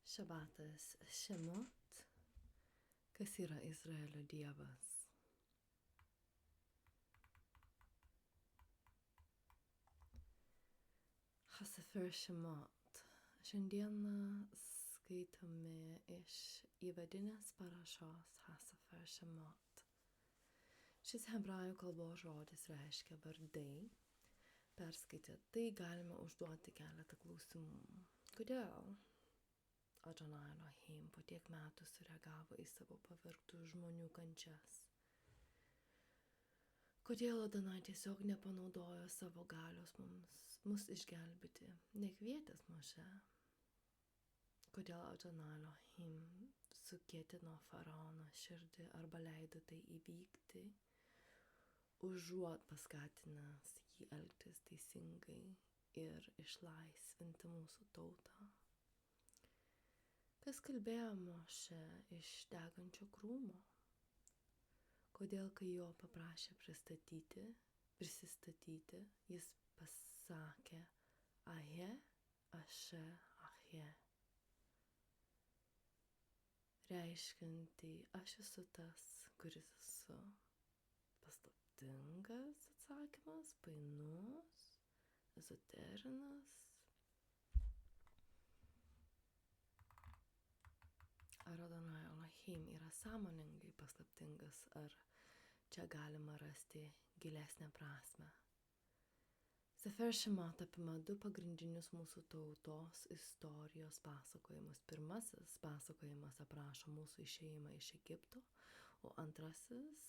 Šabatas Šemot, kas yra Izraelio dievas. Hasefer Šemot. Šiandieną skaitome iš įvadinės parašos Hasefer Šemot. Šis hebrajų kalbos žodis reiškia vardai. Perskaitę tai galime užduoti keletą klausimų. Kodėl Adonai Elohim po tiek metų sureagavo į savo pavergtų žmonių kančias? Kodėl Adonai tiesiog nepanaudojo savo galios mus išgelbėti, nekvietęs Mošę? Kodėl Adonai Elohim sukietino faraono širdį arba leido tai įvykti, užuot paskatinęs jį elgtis teisingai ir išlaisvinti mūsų tautą? Kas kalbėjo Mošė iš degančio krūmo? Kodėl, kai jo paprašė prisistatyti, jis pasakė Ahe, Aše, Ahe, reiškiantį aš esu tas, kuris esu. Paslaptingas atsakymas, painus, ezoterinis. Ar Adonai Elohim yra sąmoningai paslaptingas, ar čia galima rasti gilesnę prasmę? Sefer Šemot apima du pagrindinius mūsų tautos istorijos pasakojimus. Pirmasis pasakojimas aprašo mūsų išėjimą iš Egipto, o antrasis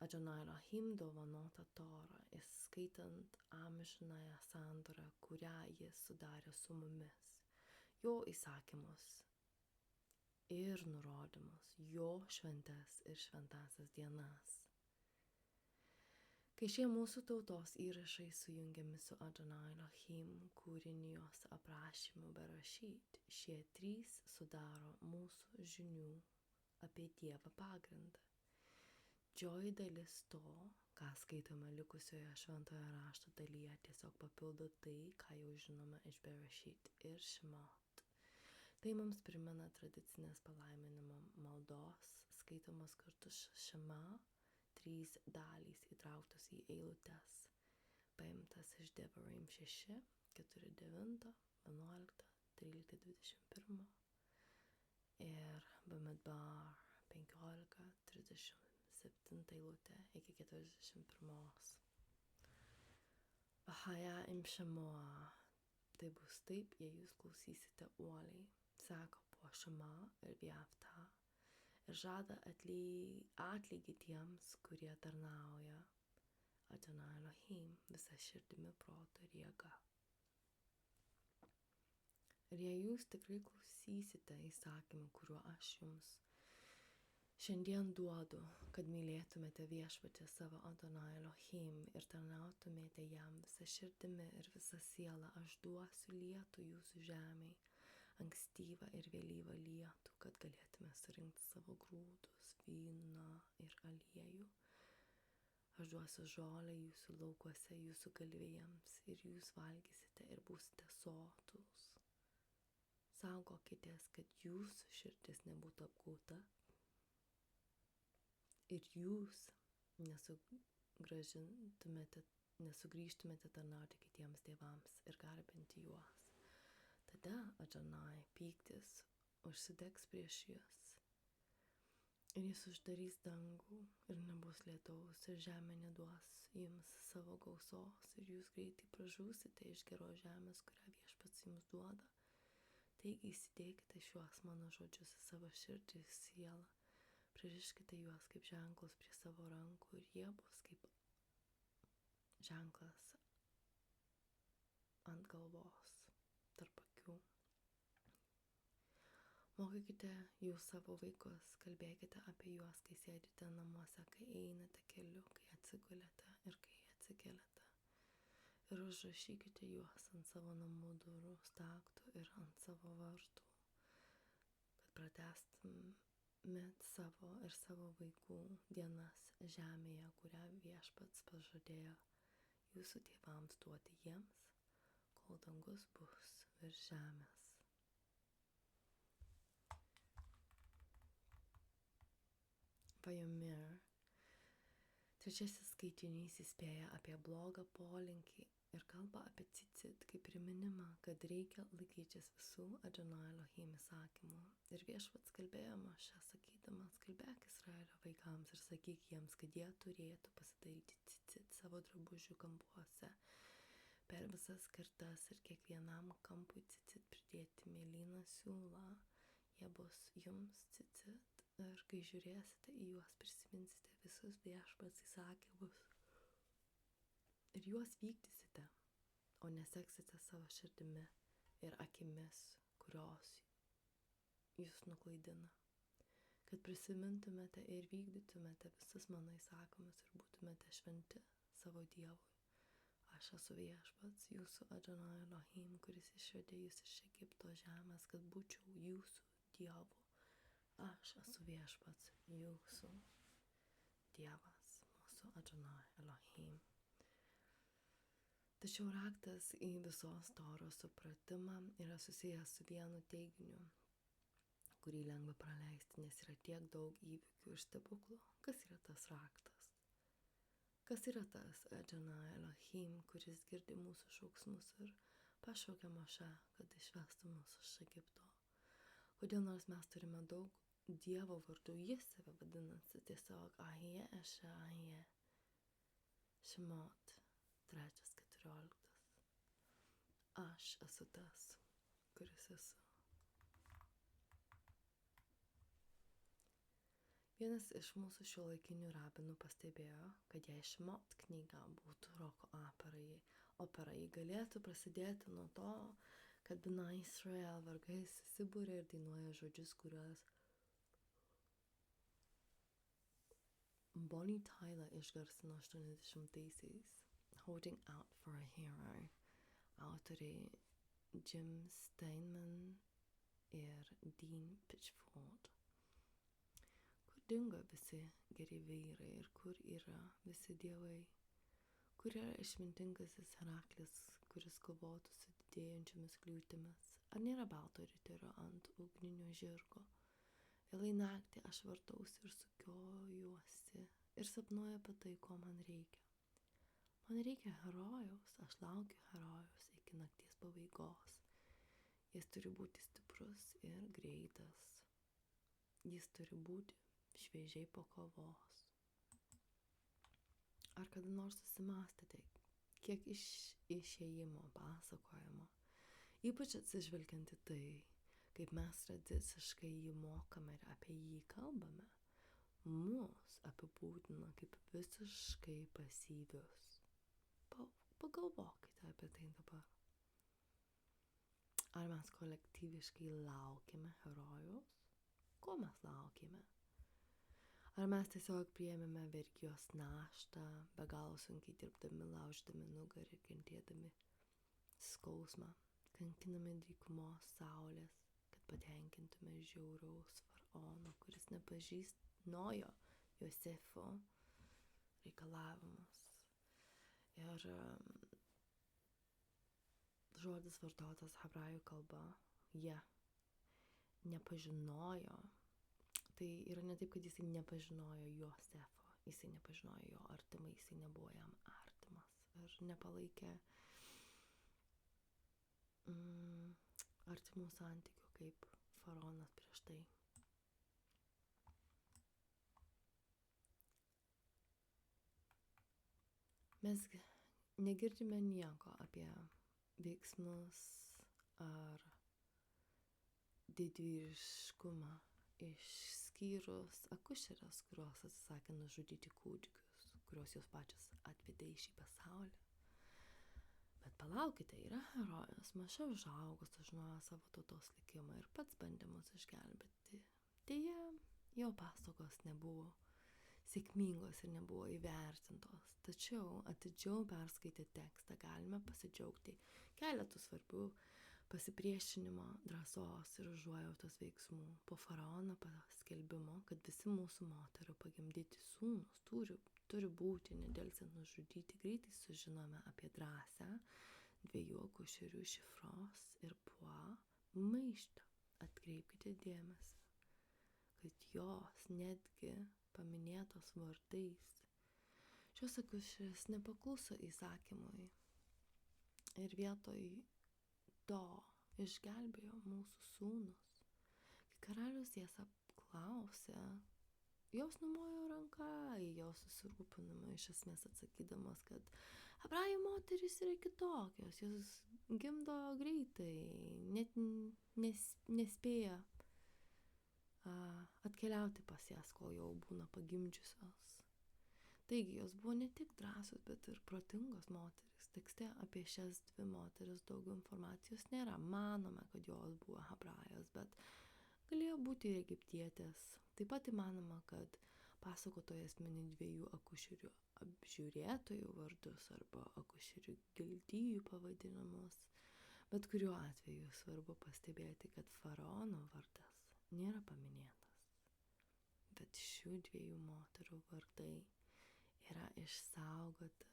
Adonai Elohim dovanota Torą, įskaitant amžinąją sandorą, kurią jis sudarė su mumis, jo įsakymus ir nurodymus, jo šventes ir šventasias dienas. Kai šie mūsų tautos įrašai sujungiami su Adonai Elohim kūrinijos aprašymu Berašyt, šie trys sudaro mūsų žinių apie Dievą pagrindą. Didžioji dalis to, ką skaitome likusioje šventojo rašto dalyje, tiesiog papildo tai, ką jau žinome iš Berašyt ir Šemot. Tai mums primena tradicinės palaiminimo maldos, skaitomas kartu Šema, 3 dalys įtrauktos į eilutes, paimtas iš Devarim 6, 4, 9, 11, 13, 21 ir Bamidbar 15, 37 eilutė iki 41. Vahaja im Shemoa. Tai bus taip, jei jūs klausysite uoliai, sako po Šema ir Vjaftą, ir žada atlygį tiems, kurie tarnauja Adonai Elohim visą širdimi, protu ir jėga. Ir jei jūs tikrai klausysite įsakymų, kuriuo aš jums šiandien duodu, kad mylėtumėte viešpatį savo Adonai Elohim ir tarnautumėte jam visą širdimi ir visą sielą, aš duosiu lietų jūsų žemei, ankstyvą ir vėlyvą lietų, kad galėtume surinkti savo grūdus, vyną ir aliejų. Aš duosiu žolę jūsų laukuose, jūsų galvijams ir jūs valgysite ir būsite sotus. Saugokitės, kad jūsų širdis nebūtų apgauta ir jūs nesugrįžtumėte tarnauti kitiems dievams ir garbinti juos. Tada Adonai pyktis užsidegs prieš jūs ir jis uždarys dangų ir nebus lietaus ir žemė neduos jums savo gausos ir jūs greitai pražūsite iš geros žemės, kurią viešpats jums duoda. Taigi įsidėkite šiuos mano žodžius į savo širdį ir sielą, pririškite juos kaip ženklus prie savo rankų ir jie bus kaip ženklas ant galvos, tarp akių. Mokykite jūs savo vaikus, kalbėkite apie juos, kai sėdite namuose, kai einate keliu, kai atsigulėte ir kai atsikeliate. Ir užrašykite juos ant savo namų durų staktų ir ant savo vartų, kad pratęstumėt savo ir savo vaikų dienas žemėje, kurią viešpats pažadėjo jūsų tėvams duoti jiems, kol dangus bus virš žemės. Pajumir. Trečiasis skaitinys įspėja apie blogą polinkį ir kalba apie cicit kaip priminimą, kad reikia laikytis visų Adonai Elohim įsakymų. Ir viešpats kalbėjo Mošė sakydamas, kalbėk Izraelio vaikams ir sakyk jiems, kad jie turėtų pasidaryti cicit savo drabužių kampuose per visas kartas ir kiekvienam kampui cicit pridėti mėlyną siūlą. Jie bus jums cicit ir kai žiūrėsite į juos prisiminsite visus viešpats įsakymus ir juos vykdysite, o neseksite savo širdimi ir akimis, kurios jūs nuklaidina, kad prisimintumėte ir vykdytumėte visus mano įsakymus ir būtumėte šventi savo Dievui. Aš esu viešpats, jūsų Adonai Elohim, kuris išvedė jūs iš Egipto žemės, kad būčiau jūsų Dievu. Aš esu viešpats, jūsų Dievas, mūsų Adonai Elohim. Tačiau raktas į visos Toros supratimą yra susijęs su vienu teiginiu, kurį lengva praleisti, nes yra tiek daug įvykių ir stebuklų. Kas yra tas raktas? Kas yra tas Adonai Elohim, kuris girdi mūsų šauksmus ir pašaukia Mošę, kad išvestų mus iš Egipto? Kodėl nors mes turime daug Dievo vardų, jis save vadinasi tiesiog Ahie, Eše, Ahie. Šimot, 3:14. Aš esu tas, kuris esu. Vienas iš mūsų šiuolaikinių rabinų pastebėjo, kad jei Šimot knyga būtų roko opera, ji galėtų prasidėti nuo to, kad Bina Israel vargais susibūrė ir dainuoja žodžius, kuriuos Bonnie Tyler išgarsino 80-aisiais. Holding Out for a Hero. Autoriai Jim Steinman ir Dean Pitchford. Kur dingo visi geri vyrai ir kur yra visi dievai? Kur yra išmintingasis Heraklis, kuris kovotų su didėjančiomis kliūtimis? Ar nėra balto riterio ant ugninio žirgo? Vėlai naktį aš vartausi ir sukiojuosi ir sapnuoju apie tai, ko man reikia. Man reikia herojaus, aš laukiu herojaus iki nakties pabaigos. Jis turi būti stiprus ir greitas. Jis turi būti šviežiai po kovos. Ar kada nors susimąstėte, kiek iš išėjimo pasakojimo, ypač atsižvelgiant į tai, kaip mes tradiciškai jį mokame ir apie jį kalbame, mus apibūdina kaip visiškai pasyvius. Pagalvokite apie tai dabar. Ar mes kolektyviškai laukiame herojaus? Ko mes laukime? Ar mes tiesiog priėmėme vergijos naštą, be galo sunkiai dirbdami, lauždami nugarį ir kentėdami skausmą, kankinami dykumos saulės, kad patenkintume žiauraus faraono, kuris nepažinojo Josefo reikalavimus. Ir žodis vartotas hebrajų kalba, jie nepažinojo. Tai yra ne taip, kad jisai nepažinojo Josefo, jisai nepažinojo jo artimai, jisai nebuvo jam artimas ir nepalaikė artimų santykių kaip faraonas prieš tai. Mes negirdime nieko apie veiksmus ar didvyriškumą išskyrus akušerės, kurios atsisakė nužudyti kūdikius, kurios jos pačios atvedė į šį pasaulį. Bet palaukite, yra herojus, Mošė užaugo, sužinojo savo tautos likimą ir pats bandė mus išgelbėti. Deja, jo pastangos nebuvo sėkmingos ir nebuvo įvertintos. Tačiau atidžiau perskaitę tekstą galime pasidžiaugti keletų svarbių pasipriešinimo, drąsos ir užuojautos veiksmų po faraono paskelbimo, kad visi mūsų moterų pagimdyti sūnus turi būti nedelsiant nužudyti. Greitai sužinome apie drąsią 2 akušerių Šifros ir Puo maištą. Atkreipkite dėmesį, kad jos netgi paminėtos vardais. Šios akušerės nepakluso įsakymui ir vietoj to išgelbėjo mūsų sūnus. Kai karalius jas apklausė, jos numojo ranką į jos susirūpinimą, iš esmės atsakydamas, kad hebrajų moterys yra kitokios, jos gimdo greitai, net nespėja atkeliauti pas jas, kol jau būna pagimdžiusios. Taigi, jos buvo ne tik drąsios, bet ir protingos moteris. Tekste apie šias dvi moteris daug informacijos nėra. Manome, kad jos buvo hebrajos, bet galėjo būti ir egiptietės. Taip pat įmanoma, kad pasakotojas mini dviejų akušerių apžiūrėtojų vardus arba akušerių gildijų pavadinimus. Bet kuriuo atveju svarbu pastebėti, kad faraono vardas nėra paminėtas. Bet šių dviejų moterų vardai yra išsaugoti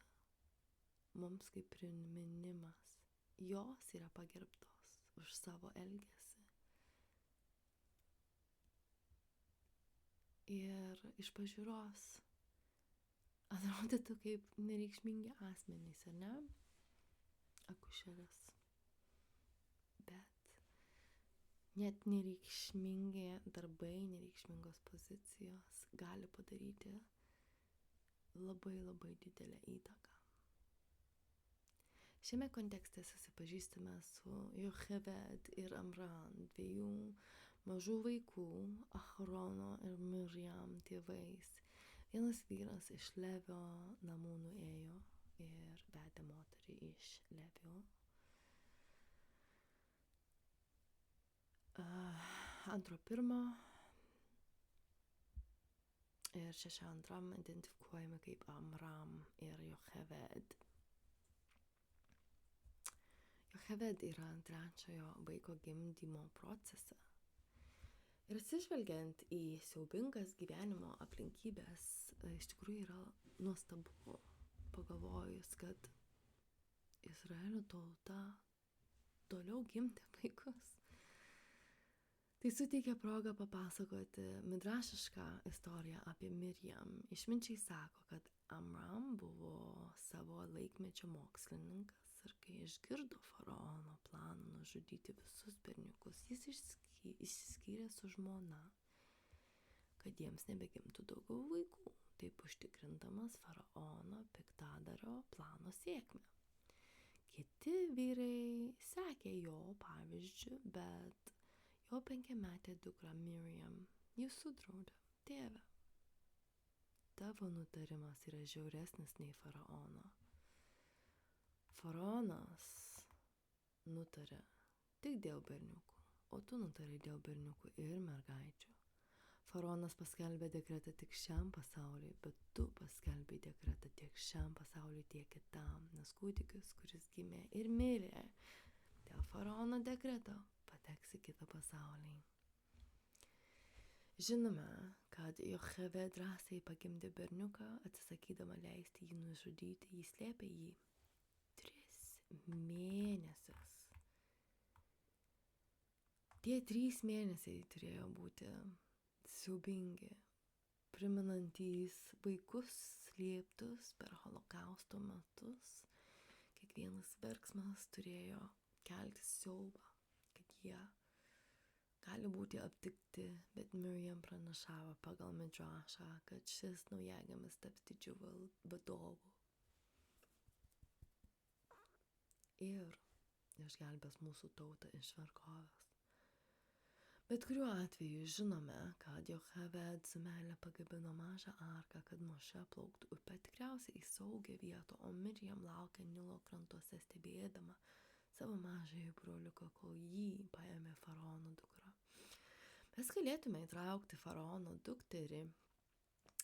mums kaip priminimas. Jos yra pagerbtos už savo elgesį. Ir iš pažiūros atrodytų kaip nereikšmingi asmenys, ar ne? Akušerės. Bet net nereikšmingi darbai, nereikšmingos pozicijos gali padaryti labai labai didelę įtaką. Šiame kontekste susipažįstame su Jocheved ir Amram, dviejų mažų vaikų, Aharono ir Miriam tėvais. Vienas vyras iš Levio namų nuėjo ir vedė moterį iš Levio. Antro pirmo ir 6.2 identifikuojami kaip Amram ir Jocheved. Jocheved yra trečiojo vaiko gimdymo procese. Ir atsižvelgiant į siaubingas gyvenimo aplinkybės, iš tikrųjų yra nuostabu pagalvojus, kad Izraelio tauta toliau gimdė vaikus. Tai suteikia progą papasakoti midrašišką istoriją apie Miriam. Išminčiai sako, kad Amram buvo savo laikmečio mokslininkas ir kai išgirdo faraono planą nužudyti visus berniukus, jis išsiskyrė su žmona, kad jiems nebegimtų daugiau vaikų, taip užtikrindamas faraono piktadario plano sėkmę. Kiti vyrai sekė jo pavyzdžiu, bet jo 5-metė dukra Miriam jį sudraudė: tėve, tavo nutarimas yra žiauresnis nei faraono. Faraonas nutarė tik dėl berniukų, o tu nutarai dėl berniukų ir mergaičių. Faraonas paskelbė dekretą tik šiam pasauliui, bet tu paskelbė dekretą tiek šiam pasauliui, tiek kitam, nes kūdikis, kuris gimė ir mirė dėl faraono dekreto, pateks į kitą pasaulį. Žinome, kad Jocheved drąsiai pagimdė berniuką, atsisakydama leisti jį nužudyti, jį slėpė jį 3 mėnesius. Tie 3 mėnesiai turėjo būti siaubingi, primenantys vaikus slėptus per holokausto metus. Kiekvienas verksmas turėjo kelti siaubą, kad jie gali būti aptikti, bet Miriam pranašavo pagal Midrašą, kad šis naujagimis taps didžiu vadovu ir išgelbės mūsų tautą iš vergovės. Bet kuriuo atveju žinome, kad Jocheved su meile pagabino mažą arką, kad Mošė plauktų upę tikriausiai į saugią vietą, o Miriam laukė Nilo krantuose stebėdama savo mažąjį broliuką, kol jį paėmė faraono dukra. Mes galėtume įtraukti faraono dukterį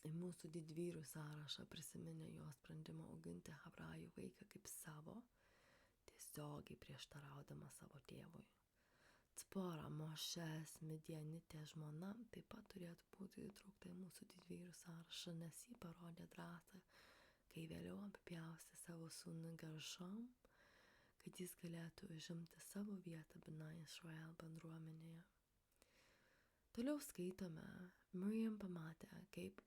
į mūsų didvyrių sąrašą, prisiminę jo sprendimą auginti hebrajų vaiką kaip savo, tiesiogiai prieštaraudama savo tėvui. Cipora, Mošės midianitė žmona, taip pat turėtų būti įtraukta į mūsų didvyrių sąrašą, nes ji parodė drąsą, kai vėliau apipjaustė savo sūnų Geršom, kad jis galėtų užimti savo vietą Bnai Israel bendruomenėje. Toliau skaitome, Miriam pamatė, kaip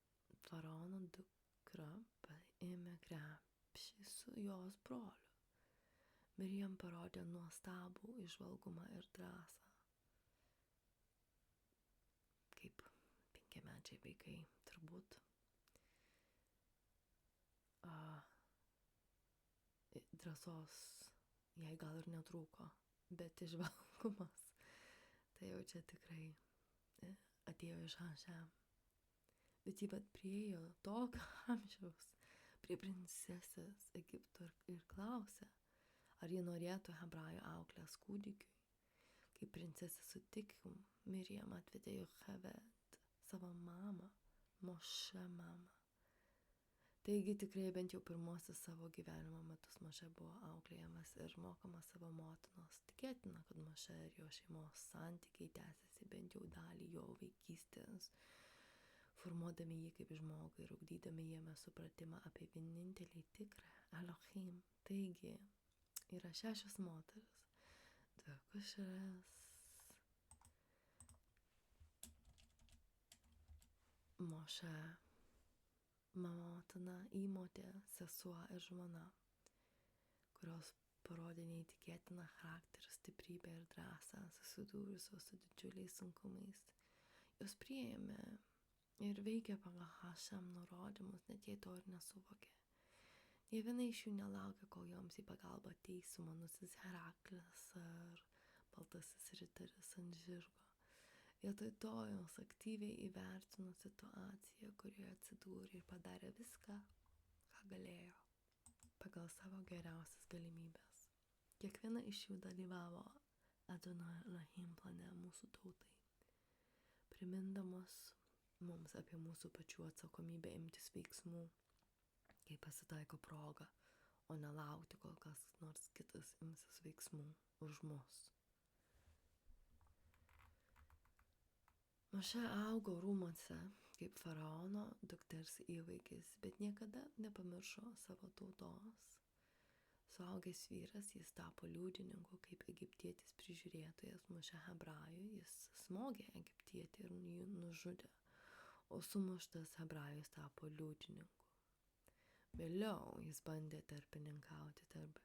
faraono dukra paėmė krepšį su jos broliu. Miriam parodė nuostabų įžvalgumą ir drąsą. Kaip 5-mečiai vaikai, turbūt. Drąsos jai gal ir netrūko, bet įžvalgumas, tai jau čia tikrai atėjo iš Hašem. Bet jį priejo tokio amžiaus prie princesės Egipto ir klausė, ar ji norėtų hebrajų auklės kūdikiui. Kai princesė sutiko, Miriam atvedė Jocheved, savo mamą, Moše mamą. Taigi tikrai bent jau pirmosius savo gyvenimo metus Moše buvo auklėjamas ir mokomas savo motinos. Tikėtina, kad Moše ir jo šeimos santykiai tęsiasi bent jau dalį jo vaikystės, formuodami jį kaip žmogų ir ugdydami jame supratimą apie vienintelį tikrą Elohim. Taigi yra 6 moteris, 2 kušerės, Moše, motina, įmotė, sesuo ir žmona, kurios parodė neįtikėtiną charakterį, stiprybę ir drąsą, susidūrusios su didžiuliais sunkumais. Jos priėmė ir veikė pagal Hašem nurodymus, net jei to ir nesuvokė. Nė viena iš jų nelaukė, kol joms į pagalbą ateis sumanusis Heraklis ar baltasis riteris ant žirgo. Vietoj to jos aktyviai įvertino situaciją, kurioje atsidūrė ir padarė viską, ką galėjo, pagal savo geriausias galimybės. Kiekviena iš jų dalyvavo Adonai Elohim plane mūsų tautai, primindamos mums apie mūsų pačių atsakomybę imtis veiksmų, kai pasitaiko proga, o nelaukti, kol kas nors kitas imsis veiksmų už mus. Moše augo rūmuose kaip faraono dukters įvaikis, bet niekada nepamiršo savo tautos. Suaugęs vyras, jis tapo liudininku kaip egiptietis prižiūrėtojas Moše hebrajų, jis smogė egiptietį ir jį nužudė, o sumuštas hebrajus tapo liudininku. Vėliau jis bandė tarpininkauti tarp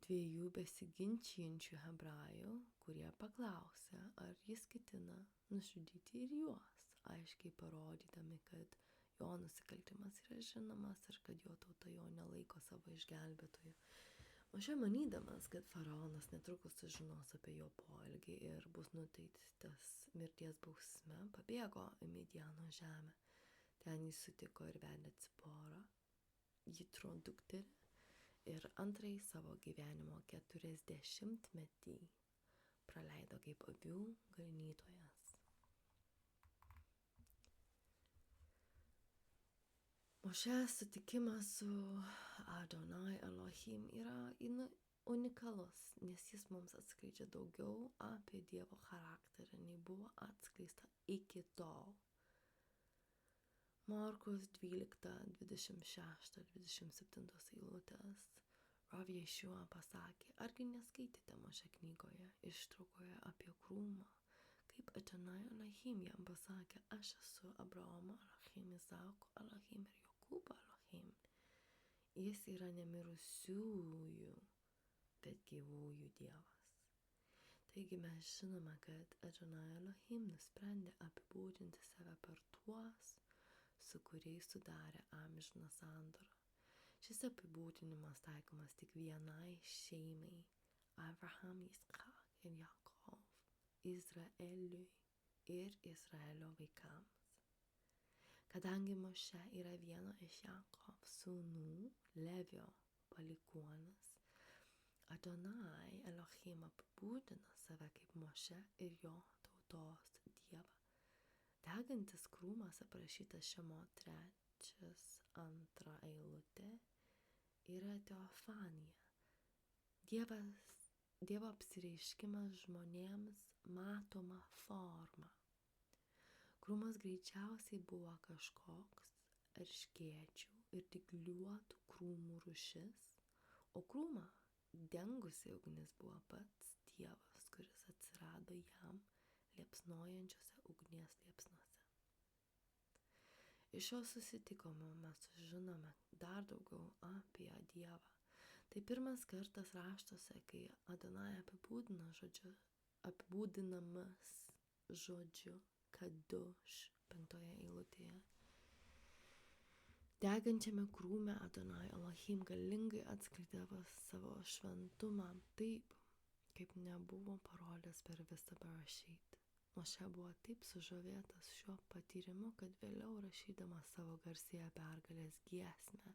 2 besiginčijančių hebrajų, kurie paklausė, ar jis ketina nužudyti ir juos, aiškiai parodydami, kad jo nusikaltimas yra žinomas ir kad jo tauta jo nelaiko savo išgelbėtoju. Moše manydamas, kad faraonas netrukus sužinos apie jo poelgį ir bus nuteistas mirties bausme, pabėgo į Midiano žemę. Ten jis sutiko ir vedė Ciporą, Jitro dukterį, ir antrąjį savo gyvenimo 40-metį praleido kaip avių ganytojas. Mošės sutikimas su Adonai Elohim yra unikalus, nes jis mums atskleidžia daugiau apie Dievo charakterį, nei buvo atskleista iki tol. Markus 12, 26, 27 eilutės. Rav Ješua pasakė, argi neskaitėte Moše knygoje ištraukoje apie krūmą, kaip Adonai Elohim jam pasakė, aš esu Abraomo Elohim, Izaoko Elohim ir Jokūbo Elohim. Jis yra nemirusiųjų, bet gyvųjų Dievas. Taigi mes žinome, kad Adonai Elohim nusprendė apibūdinti save per tuos, su kuriais sudarė amžiną sandorą. Šis apibūdinimas taikomas tik vienai šeimai – Abraham, Yitzchak ir Jakov, Izraeliui ir Izraelio vaikams. Kadangi Moše yra vieno iš Jakov sūnų, Levio palikuonis, Adonai Elohim apibūdina save kaip Moše ir jo tautos Dievą. Degantis krūmas aprašytas Šemot 3:2 eilutė yra teofanija. Dievo apsireiškimas žmonėms matoma forma. Krūmas greičiausiai buvo kažkoks erškėčių ir dygliuotų krūmų rūšis, o krūmą dengusi ugnis buvo pats Dievas, kuris atsirado jam liepsnojančiose ugnies liepsnose. Iš šio susitikimo mes sužinome dar daugiau apie Dievą. Tai pirmas kartas raštuose, kai Adonai apibūdinamas žodžiu kadoš 5 eilutėje. Degančiame krūme Adonai Elohim galingai atskleidė savo šventumą taip, kaip nebuvo parodęs per visą Berešit. Mošė buvo taip sužavėtas šiuo patyrimu, kad vėliau rašydamas savo garsėją pergalės giesmę,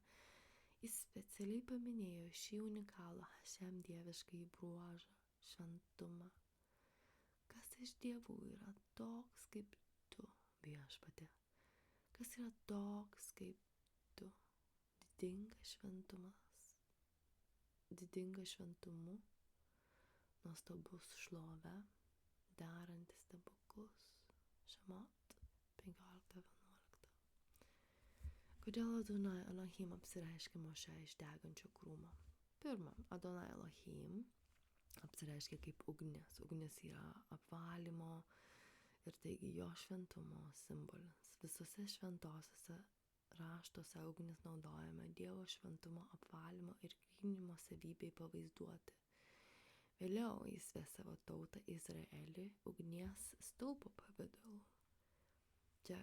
jis specialiai paminėjo šį unikalų Hašem dieviškai bruožą – šventumą. Kas iš dievų yra toks kaip tu, viešpatie? Kas yra toks kaip tu? Didinga šventumu, nuostabus šlove, darantis stebuklus. Šemot 15:11. Kodėl Adonai Elohim apsireiškė Mošė iš degančio krūmo? Pirma, Adonai Elohim apsireiškė kaip ugnis. Ugnis yra apvalymo ir taigi jo šventumo simbolis. Visose šventosiuose raštuose ugnis naudojama Dievo šventumo apvalymo ir gynimo savybei pavaizduoti. Vėliau jis ves savo tautą Izraelį ugnies stulpo pavidalu. Čia,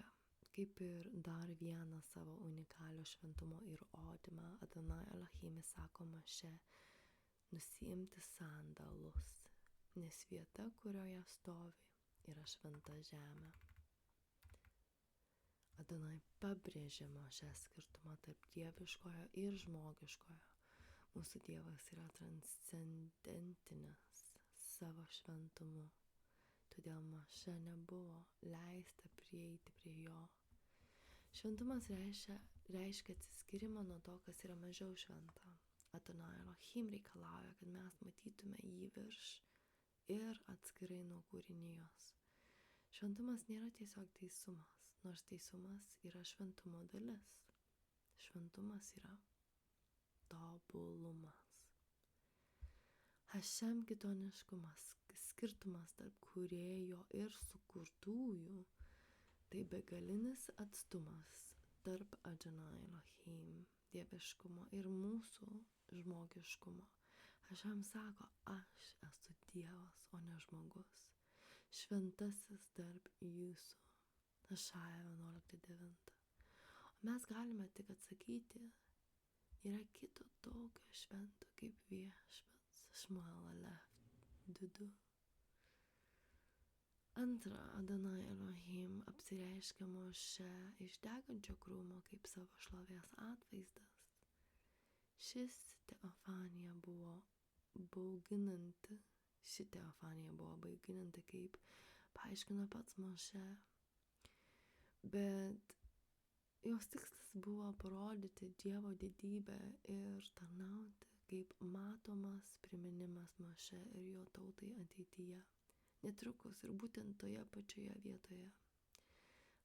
kaip ir dar vieną savo unikalio šventumo įrodymą, Adonai Elohim sako Mošė nusiimti sandalus, nes vieta, kurioje stovi, yra šventa žemė. Adonai pabrėžė Mošės skirtumą tarp dieviškojo ir žmogiškojo. Mūsų Dievas yra transcendentinis savo šventumu, todėl Mošė nebuvo leista prieiti prie jo. Šventumas reiškia atsiskyrimą nuo to, kas yra mažiau šventa. Adonai Elohim reikalauja, kad mes matytume jį virš ir atskirai nuo kūrinijos. Šventumas nėra tiesiog teisumas, nors teisumas yra šventumo dalis. Šventumas yra tobulumas. Hašem kitoniškumas, skirtumas tarp kūrėjo ir sukurtųjų, tai begalinis atstumas tarp Adonai Elohim dieviškumo ir mūsų žmogiškumo. Hašem sako, aš esu Dievas, o ne žmogus, šventasis tarp jūsų. Hašaja 11:9. O mes galime tik atsakyti, yra kito tokio švento kaip viešpats. Šmuel Alef 2:2. Antra, Adonai Elohim apsireiškė Mošė iš degančio krūmo kaip savo šlovės atvaizdas. Ši teofanija buvo bauginanti, kaip paaiškino pats Mošė. Bet jos tikslas buvo parodyti Dievo didybę ir tarnauti kaip matomas priminimas Mošė ir jo tautai ateityje. Netrukus ir būtent toje pačioje vietoje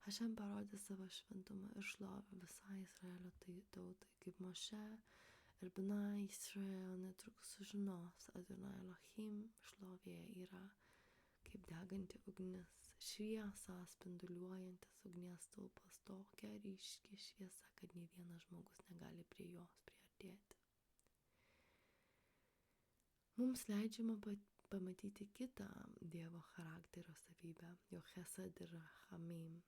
Hašem parodė savo šventumą ir šlovę visai Izraelio tautai, kaip Mošė ir Bnai Israel netrukus sužinos, Adonai Elohim šlovė yra kaip deganti ugnis, šviesą spinduliuojantis ugnies stulpas, tokia ryški šviesa, kad nei vienas žmogus negali prie jos priartėti. Mums leidžiama pamatyti kitą Dievo charakterio savybę, jo chesed ir rachamim.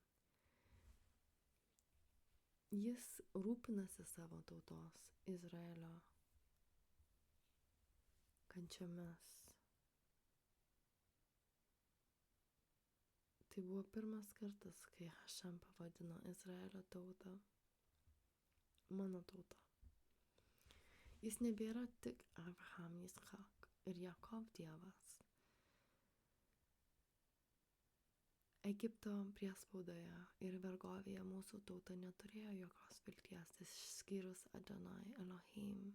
Jis rūpinasi savo tautos Izraelio kančiomis. Tai buvo pirmas kartas, kai Hašem pavadino Izraelio tautą mano tauta. Jis nebėra tik Abraham, Yitzchak ir Jakov Dievas. Egipto priespaudoje ir vergovėje mūsų tauta neturėjo jokios vilties, išskyrus Adonai Elohim.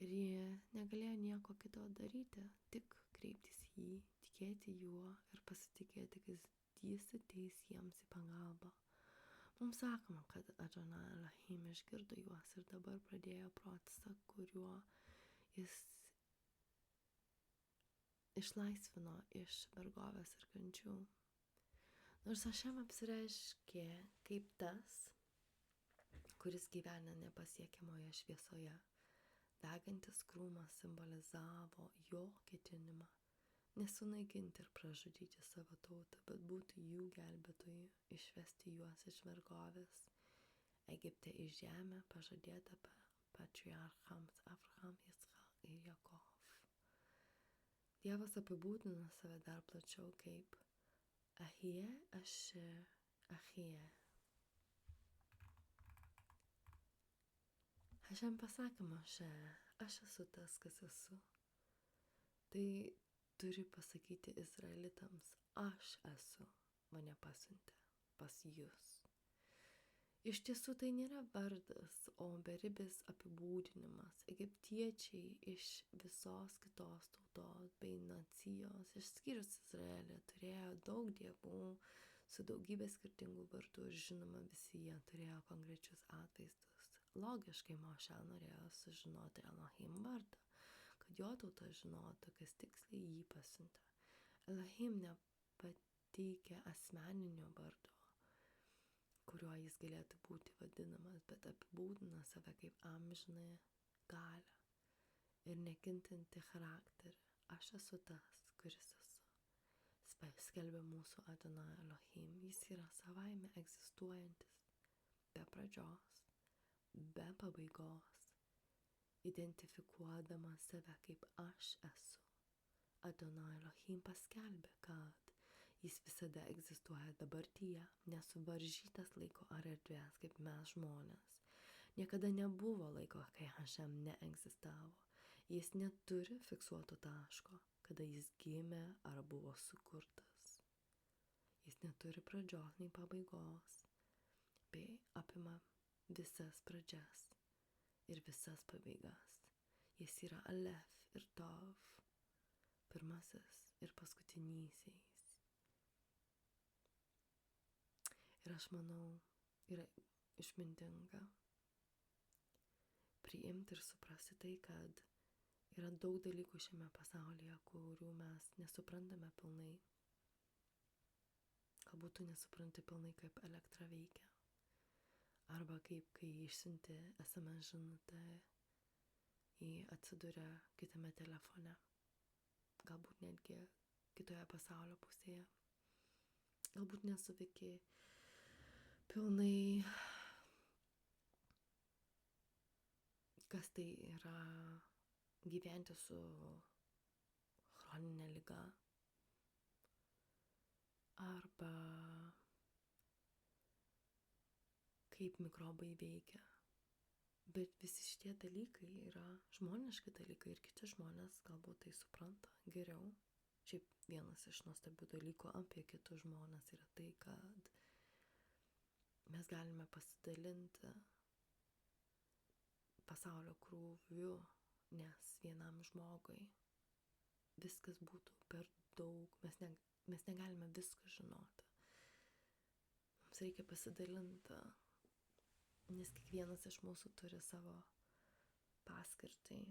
Ir jie negalėjo nieko kito daryti, tik kreiptis į jį, tikėti juo ir pasitikėti, kad jis ateis jiems į pagalbą. Mums sakoma, kad Adonai Elohim išgirdo juos ir dabar pradėjo procesą, kuriuo jis išlaisvino iš vergovės ir kančių. Nors Hašem apsireiškė kaip tas, kuris gyvena nepasiekiamoje šviesoje, degantis krūmas simbolizavo jo ketinimą nesunaikinti ir pražudyti savo tautą, bet būti jų gelbėtoju, išvesti juos iš vergovės Egipte į žemę pažadėtą patriarchams Abraham, Izchak ir Jakov. Dievas apibūdina save dar plačiau kaip Ahie Asher Ahie. Hašem pasakė Moše, aš esu tas, kas esu. Tai turi pasakyti Izraelitams, aš esu, mane pasiuntė pas jūs. Iš tiesų tai nėra vardas, o beribis apibūdinimas. Egiptiečiai iš visos kitos tautos bei nacijos, išskyrus Izraelį, turėjo daug dievų su daugybė skirtingų vardų ir žinoma visi jie turėjo konkrečius atvaizdus. Logiškai Moše norėjo sužinoti Elohim vardą, kad jo tauta žinotų, kas tiksliai jį pasiuntė. Elohim nepateikė asmeninio vardo, kuriuo jis galėtų būti vadinamas, bet apibūdina save kaip amžinąją galią ir nekintanti charakterį. Aš esu tas, kuris esu. Skelbia mūsų Adonai Elohim. Jis yra savaime egzistuojantis, be pradžios, be pabaigos, identifikuodamas save kaip aš esu. Adonai Elohim paskelbė, kad jis visada egzistuoja dabartyje, nesuvaržytas laiko ar erdvės kaip mes žmonės. Niekada nebuvo laiko, kai Hašem neegzistavo. Jis neturi fiksuoto taško, kada jis gimė ar buvo sukurtas. Jis neturi pradžios nei pabaigos, bei apima visas pradžias ir visas pabaigas. Jis yra Alef ir Tov, pirmasis ir paskutinysiais. Ir aš manau, yra išmintinga priimti ir suprasti tai, kad yra daug dalykų šiame pasaulyje, kurių mes nesuprantame pilnai. Galbūt tu nesupranti pilnai, kaip elektra veikia. Arba kaip, kai išsiunti SMS žinutę, atsiduria kitame telefone. Galbūt netgi kitoje pasaulio pusėje. Galbūt nesuviki pilnai, kas tai yra gyventi su chroninė liga. Arba kaip mikrobai veikia. Bet visi šitie dalykai yra žmoniški dalykai ir kiti žmonės galbūt tai supranta geriau. Šiaip vienas iš nuostabių dalykų apie kitus žmonės yra tai, kad mes galime pasidalinti pasaulio krūviu, nes vienam žmogui viskas būtų per daug, mes negalime viską žinoti. Mums reikia pasidalinti, nes kiekvienas iš mūsų turi savo paskirtį.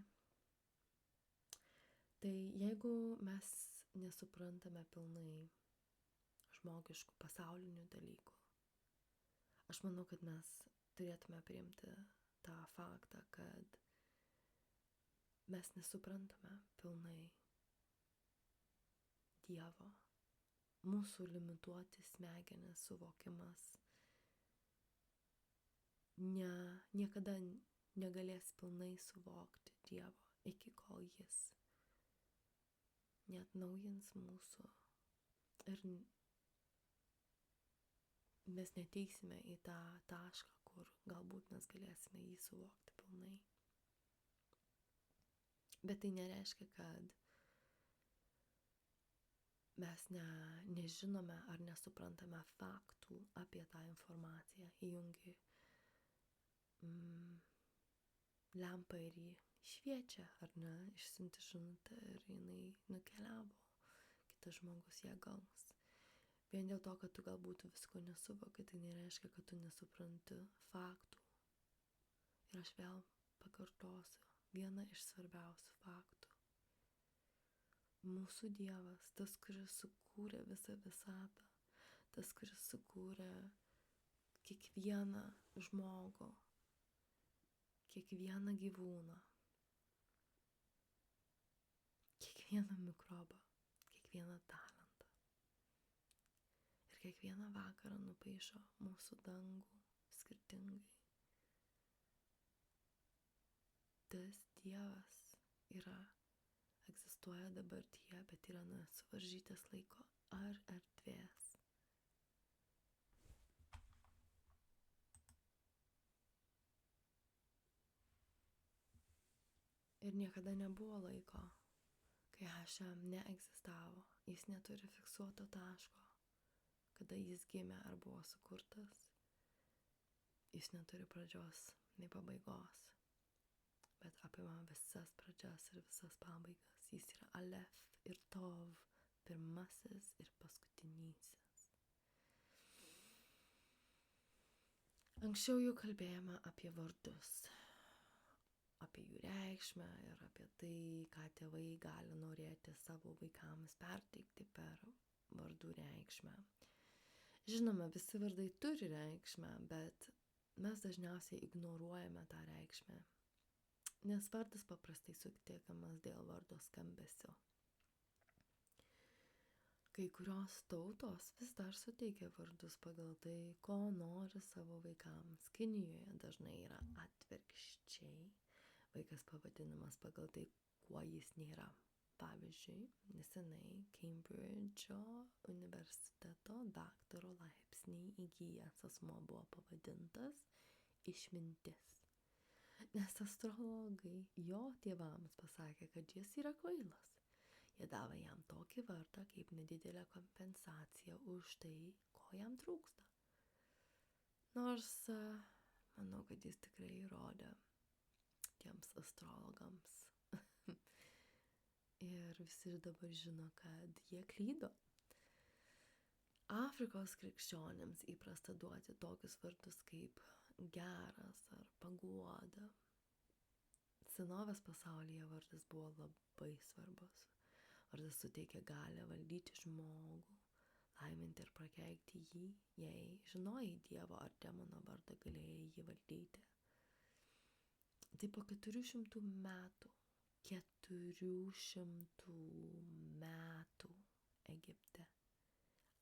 Tai jeigu mes nesuprantame pilnai žmogiškų pasaulinių dalykų, aš manau, kad mes turėtume priimti tą faktą, kad mes nesuprantame pilnai Dievo. Mūsų limituoti smegenys suvokimas niekada negalės pilnai suvokti Dievo, iki kol jis neatnaujins mūsų ir mes neteisime į tą tašką, kur galbūt mes galėsime jį suvokti pilnai. Bet tai nereiškia, kad mes nežinome ar nesuprantame faktų apie tą informaciją. Įjungi lempą ir jį šviečia, ar ne, išsiunti žinutę ir jinai nukeliavo. Kitas žmogus ją gaus. Vien dėl to, kad tu galbūt visko nesuvoki, tai nereiškia, kad tu nesupranti faktų. Ir aš vėl pakartosiu vieną iš svarbiausių faktų. Mūsų Dievas, tas, kuris sukūrė visą visatą, tas, kuris sukūrė kiekvieną žmogų, kiekvieną gyvūną, kiekvieną mikrobą, kiekvieną talentą. Ir kiekvieną vakarą nupaišo mūsų dangų skirtingai. Tas Dievas egzistuoja dabartyje, bet yra nesuvaržytas laiko ar erdvės. Ir niekada nebuvo laiko, kai Hašem neegzistavo, jis neturi fiksuoto taško, kada jis gimė ar buvo sukurtas. Jis neturi pradžios nei pabaigos, bet apima visas pradžias ir visas pabaigas. Jis yra Alef ir Tov, pirmasis ir paskutinysis. Anksčiau jau kalbėjome apie vardus, apie jų reikšmę ir apie tai, ką tėvai gali norėti savo vaikams perteikti per vardų reikšmę. Žinoma, visi vardai turi reikšmę, bet mes dažniausiai ignoruojame tą reikšmę, nes vardas paprastai sutikamas dėl vardo skambesio. Kai kurios tautos vis dar suteikia vardus pagal tai, ko nori savo vaikams. Kinijoje dažnai yra atvirkščiai. Vaikas pavadinamas pagal tai, kuo jis nėra. Pavyzdžiui, nesenai Cambridge'o universiteto daktaro laipsnį įgijęs asmuo buvo pavadintas Išmintis. Nes astrologai jo tėvams pasakė, kad jis yra kvailas. Jie davė jam tokį vardą kaip nedidelę kompensaciją už tai, ko jam trūksta. Nors manau, kad jis tikrai įrodė tiems astrologams. Ir visi dabar žino, kad jie klydo. Afrikos krikščionims įprasta duoti tokius vardus kaip geras ar paguoda. Senovės pasaulyje vardas buvo labai svarbus. Vardas suteikia galią valdyti žmogų, laiminti ir prakeikti jį. Jei žinojai Dievo ar demono vardą, galėjai jį valdyti. Tai po 400 metų Egipte,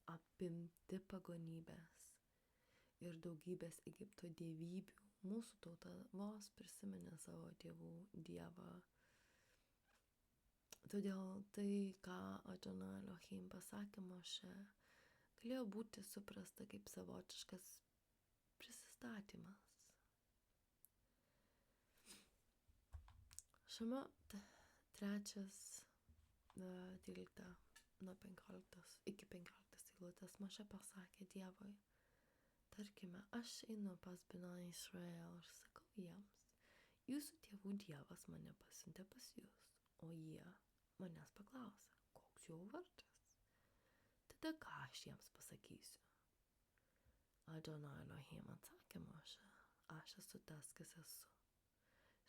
apimti pagonybės ir daugybės Egipto dievybių, mūsų tauta vos prisiminė savo tėvų Dievą. Todėl tai, ką Adonai Elohim pasakė Moše, galėjo būti suprasta kaip savotiškas prisistatymas. Šamot 3:13 nuo 15 iki 15 eilutės Moše pasakė Dievui, tarkime, aš einu pas Bnai Israel ir sakau jiems, jūsų tėvų Dievas mane pasiuntė pas jūs, o jie manęs paklausė, koks jo vardas. Tada ką aš jiems pasakysiu? Adonai Elohim atsakė Moše, aš esu tas, kas esu.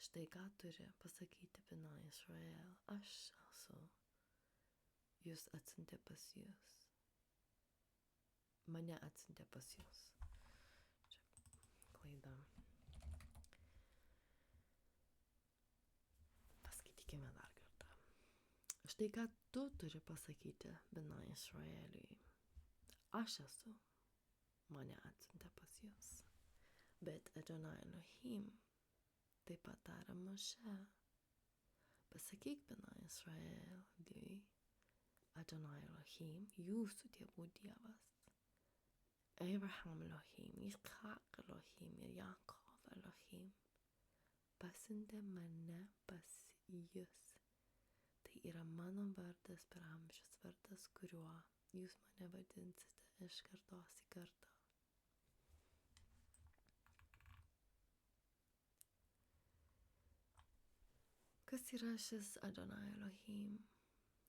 Štai ką turi pasakyti Bnai Israel, aš esu, jūs atsiuntė pas jūs. Mane atsiuntė pas jūs. Čia klaida. Paskaitykime dar kartą. Štai ką tu turi pasakyti Bnai Israeliui. Aš esu, mane atsiuntė pas jūs. Bet Adonai Elohim taip pat tarė Moše, pasakyk Bnai Israeliui, Adonai Elohim, jūsų tėvų Dievas, Abraham Elohim, Yitzchak Elohim ir Jakov Elohim, pasiuntė mane pas jūs. Tai yra mano vardas per amžius, vardas, kuriuo jūs mane vadinsite iš kartos į kartą. Kas yra šis Adonai Elohim,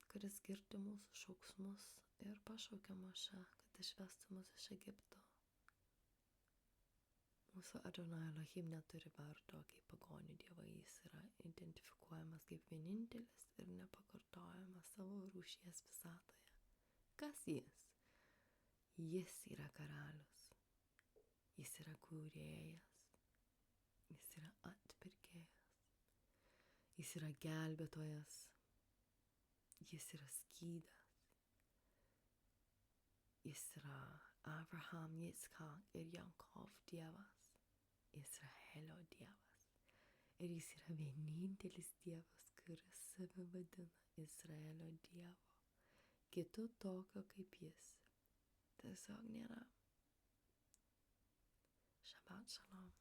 kuris girdi mūsų šauksmus ir pašaukia Moše, kad išvestų mus iš Egipto? Mūsų Adonai Elohim neturi vardo kaip pagonių dievai, jis yra identifikuojamas kaip vienintelis ir nepakartojamas savo rūšies visatoje. Kas jis? Jis yra karalius, jis yra kūrėjas, jis yra atpirkėjas, jis yra gelbėtojas, jis yra skydas, jis yra Abraham, Yitzchak ir Jankov Dievas, Izraelio Dievas. Ir jis yra vienintelis Dievas, kuris save vadina Izraelio Dievu. Kito tokio kaip jis tiesiog nėra. Shabbat shalom.